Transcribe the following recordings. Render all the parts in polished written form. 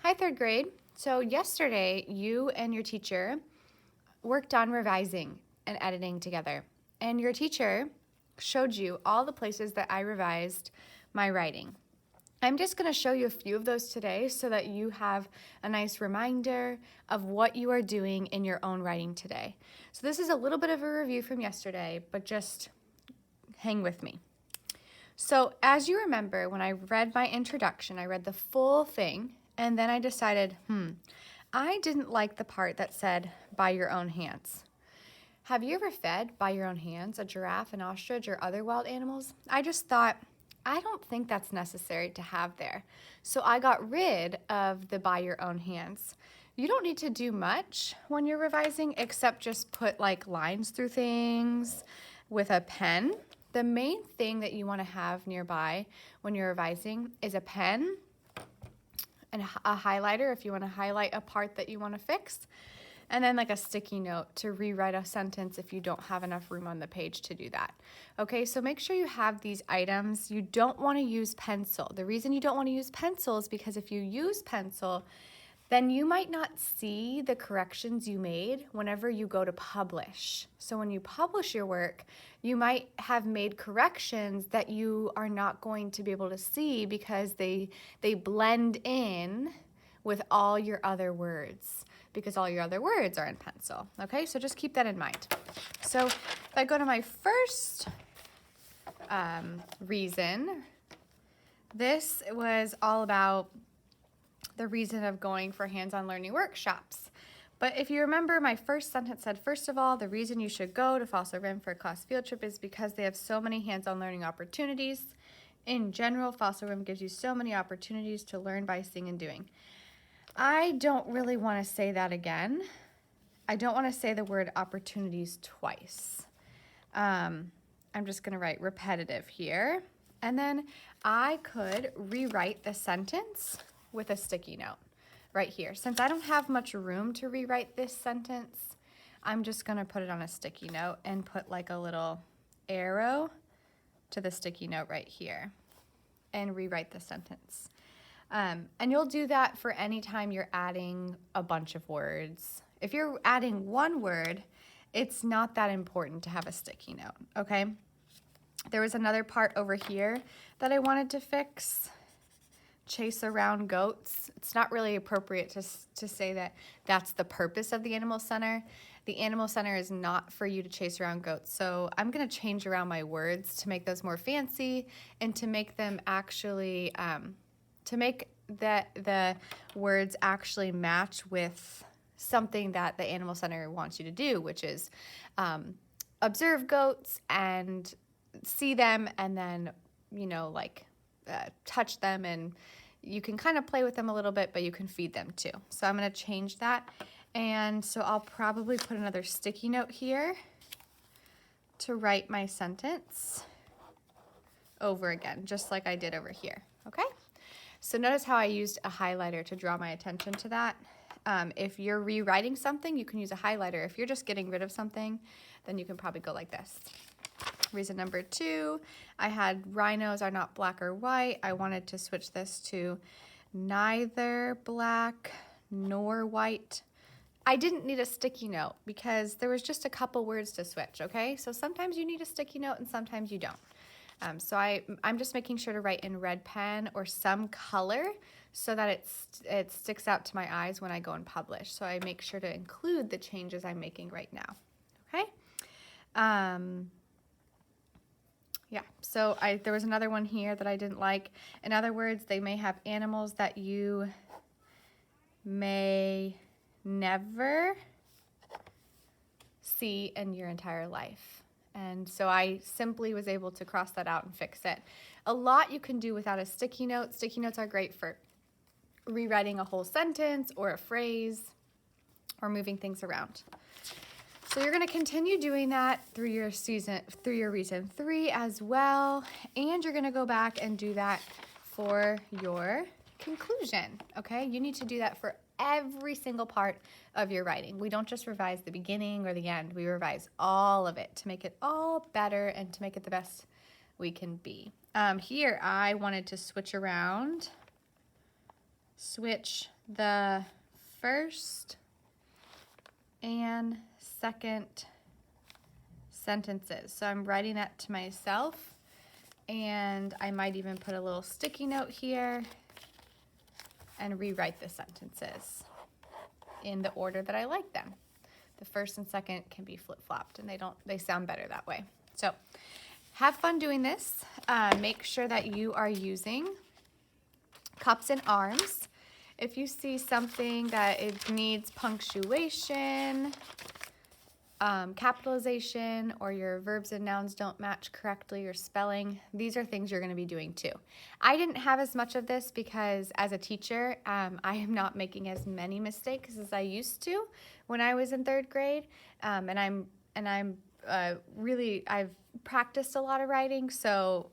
Hi, third grade. So yesterday, you and your teacher worked on revising and editing together. And your teacher showed you all the places that I revised my writing. I'm just going to show you a few of those today so that you have a nice reminder of what you are doing in your own writing today. So this is a little bit of a review from yesterday, but just hang with me. So as you remember, when I read my introduction, I read the full thing, and then I decided, I didn't like the part that said, by your own hands. Have you ever fed by your own hands a giraffe, an ostrich, or other wild animals? I just thought, I don't think that's necessary to have there. So I got rid of the by your own hands. You don't need to do much when you're revising except just put like lines through things with a pen. The main thing that you want to have nearby when you're revising is a pen and a highlighter if you want to highlight a part that you want to fix, and then like a sticky note to rewrite a sentence if you don't have enough room on the page to do that. Okay, so make sure you have these items. You don't want to use pencil. The reason you don't want to use pencil is because if you use pencil, then you might not see the corrections you made whenever you go to publish. So when you publish your work, you might have made corrections that you are not going to be able to see because they blend in with all your other words, because all your other words are in pencil. Okay, so just keep that in mind. So if I go to my first reason, this was all about the reason of going for hands-on learning workshops. But if you remember, my first sentence said, first of all, the reason you should go to Fossil Rim for a class field trip is because they have so many hands-on learning opportunities. In general, Fossil Rim gives you so many opportunities to learn by seeing and doing. I don't really want to say that again. I don't want to say the word opportunities twice. I'm just going to write repetitive here. And then I could rewrite the sentence with a sticky note right here. Since I don't have much room to rewrite this sentence, I'm just going to put it on a sticky note and put like a little arrow to the sticky note right here and rewrite the sentence. And you'll do that for any time you're adding a bunch of words. If you're adding one word, it's not that important to have a sticky note, okay? There was another part over here that I wanted to fix. Chase around goats. It's not really appropriate to say that that's the purpose of the Animal Center. The Animal Center is not for you to chase around goats. So I'm going to change around my words to make those more fancy and to make them actually, to make the words actually match with something that the Animal Center wants you to do, which is observe goats and see them and then, touch them, and you can kind of play with them a little bit, but you can feed them too. So I'm going to change that. And so I'll probably put another sticky note here to write my sentence over again, just like I did over here. Okay? So notice how I used a highlighter to draw my attention to that. If you're rewriting something, you can use a highlighter. If you're just getting rid of something, then you can probably go like this. Reason number 2, I had rhinos are not black or white. I wanted to switch this to neither black nor white. I didn't need a sticky note because there was just a couple words to switch, okay? So sometimes you need a sticky note and sometimes you don't. So I'm just making sure to write in red pen or some color so that it sticks out to my eyes when I go and publish. So I make sure to include the changes I'm making right now, okay? Yeah, so there was another one here that I didn't like. In other words, they may have animals that you may never see in your entire life. And so I simply was able to cross that out and fix it. A lot you can do without a sticky note. Sticky notes are great for rewriting a whole sentence or a phrase or moving things around. So you're going to continue doing that through your reason 3 as well, and you're going to go back and do that for your conclusion, okay? You need to do that for every single part of your writing. We don't just revise the beginning or the end. We revise all of it to make it all better and to make it the best we can be. Here I wanted to switch the first and second sentences. So I'm writing that to myself, and I might even put a little sticky note here and rewrite the sentences in the order that I like them. The first and second can be flip-flopped, and they sound better that way. So have fun doing this. Make sure that you are using cups and arms. If you see something that it needs punctuation, capitalization, or your verbs and nouns don't match correctly, or spelling, these are things you're going to be doing too. I didn't have as much of this because as a teacher, I am not making as many mistakes as I used to when I was in 3rd grade, I've practiced a lot of writing, so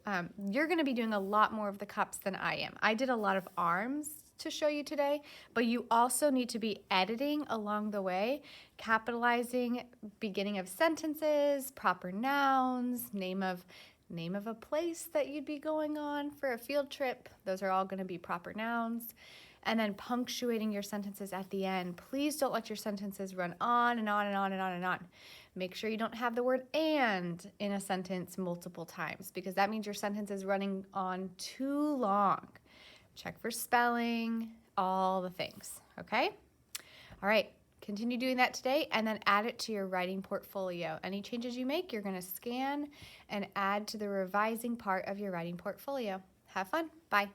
you're going to be doing a lot more of the cups than I am. I did a lot of arms to show you today, but you also need to be editing along the way, capitalizing beginning of sentences, proper nouns, name of a place that you'd be going on for a field trip. Those are all going to be proper nouns. And then punctuating your sentences at the end. Please don't let your sentences run on and on and on and on and on. Make sure you don't have the word "and" in a sentence multiple times, because that means your sentence is running on too long. Check for spelling, all the things, okay? All right, continue doing that today, and then add it to your writing portfolio. Any changes you make, you're going to scan and add to the revising part of your writing portfolio. Have fun. Bye.